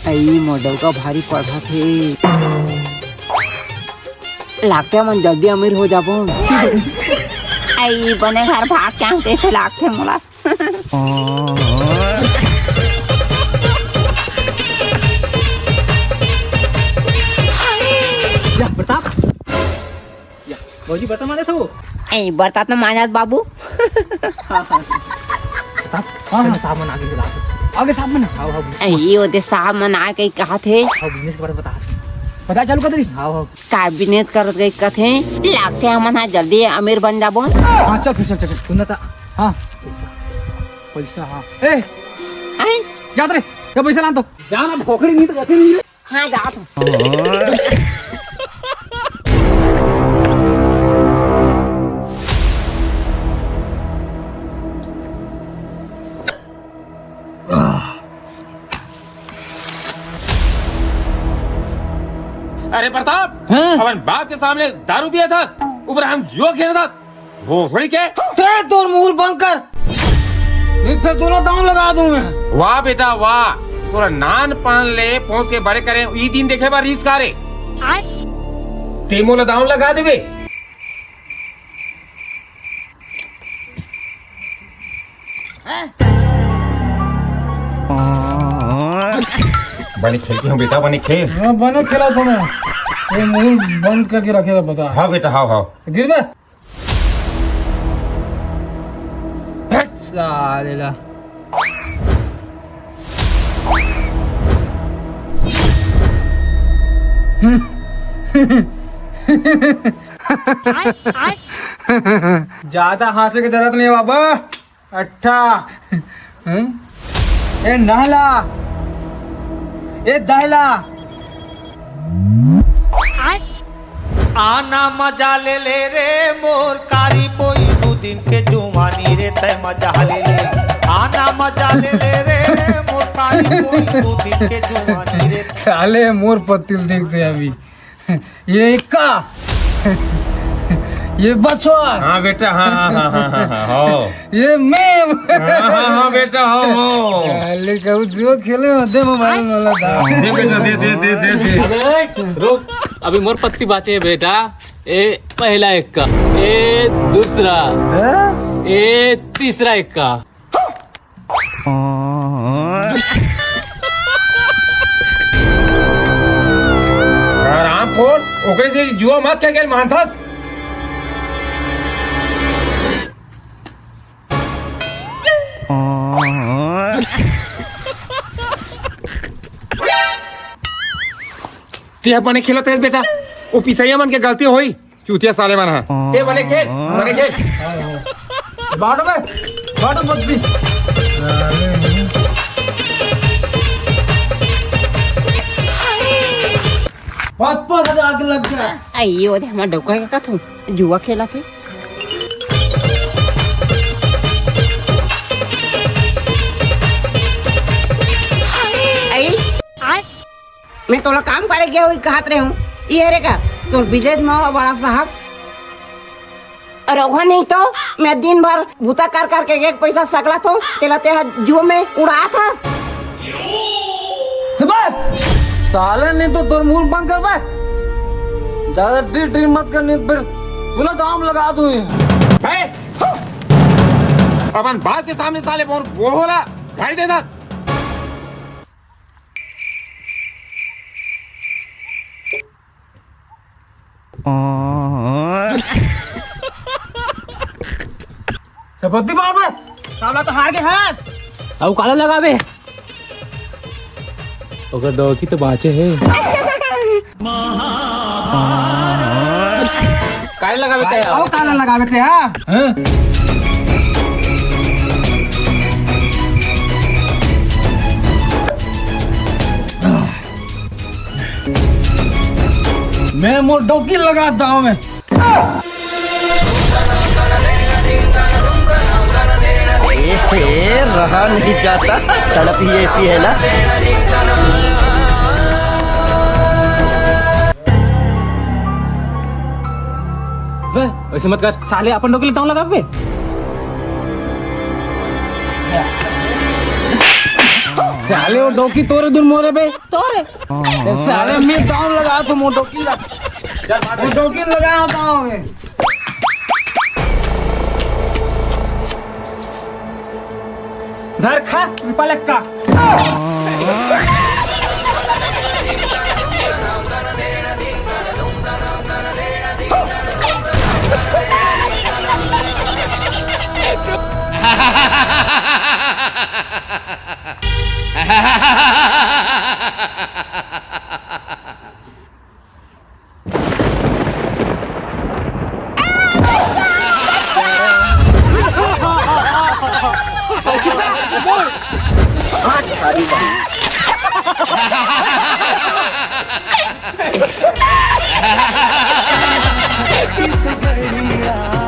I model का भारी पढ़ा थे लागते मन जल्दी अमीर हो जाबो। आई बने घर भाग के आते से लागते मोला। या प्रताप या भौजी बता माने थो आई बरतात न मानत बाबू। प्रताप हां सामान आगे सामान हां हां आई ओदे साहब मन आ के कहा थे हां बिजनेस के बारे में बता चालू कर दीस हां हां का बिजनेस करत गई कथे लागते हमन हा जल्दी अमीर बन जाबो। हां चल फिर चल सुनना था हां पैसा हां ए आई जा रे ये पैसा ला तो जा ना भोखड़ी नहीं तो रखे नहीं हां जात अरे प्रताप अपन बाप के सामने दारू पिया था ऊपर हम जुआ खेल था वो थोड़ी के तेरे तोर मुंह बंद कर नहीं फिर दोनों दांव लगा दूं मैं। वाह बेटा वाह तोरा नान पान ले पहुंच के बड़े करे ई दिन देखे बार रीस कारे ते मोला दांव लगा देबे। बनी खेलती हूँ बेटा बनी खेल। हां बने खेला तो मैं ये मुंह बंद करके रखे था बता। हाँ बेटा हाँ हाँ गिर गए साले ला ज्यादा हंसने की जरूरत नहीं है बाबा। अट्ठा ए नहला ए दहला आना मजा ले ले रे मोर कारी पोई दू दिन के जुमानी रे तय मजा ले ले। आना मजा ले ले रे मोर कारी पोई दू दिन के जुमानी रे। साले मोर पतिल देखते अभी ये इक्का ये बछवा हाँ बेटा हाँ हाँ हाँ हाँ हाँ हाँ ये मेम हाँ हाँ बेटा हाँ हाँ साले कहू जो खेले दे मोबाइल वाला था। दे बेटा दे दे दे दे दे अबे रुक अभी मोर पत्ती बाचे है बेटा। ए पहला इक्का ए दूसरा ए तीसरा इक्का। आराम खोल ओकरे से जुआ मत क्या गेल मानथस। ते बने खेलत है बेटा ओ पिसैया मन के गलती होई चूतिया साले मन हा ते बने खेल बाटो पत्ती पाँच हजार के लग गया। आई ओदे हमार डोका के कथू जुआ खेला थे। आई मैं तोला काम करे गया हुई कहत रहे हूँ ये रे का तोर बिजनेस में बड़ा साहब और वहाँ नहीं तो मैं दिन भर भूता कर करके एक पैसा सकला तो तेला ते जुआ में उड़ा था। साले नहीं तो तोर मुंह बंद कर बे ज्यादा टी मत कर नहीं फिर बोला दाम लगा दूं। अपन बाप के सामने साले वो होला भाई दे दा पत्ती बाप रे साला तो हार के हंस अब काला लगावे ओकर डोकी तो बाचे है। काहे लगावे ते अब काला लगावे थे हां मैं मोर डोकी लगाता हूं मैं। रहा नहीं जाता तड़प ही ऐसी है ना। वैसे मत कर साले अपन डोकी लेता हूं लगा पे साले वो डोकी तोरे दूर मोरे बे तोरे ते साले मैं दांव लगा तो मो डोकी लगा वो डोकी लगा दांव में धर खा पलक का किस घड़िया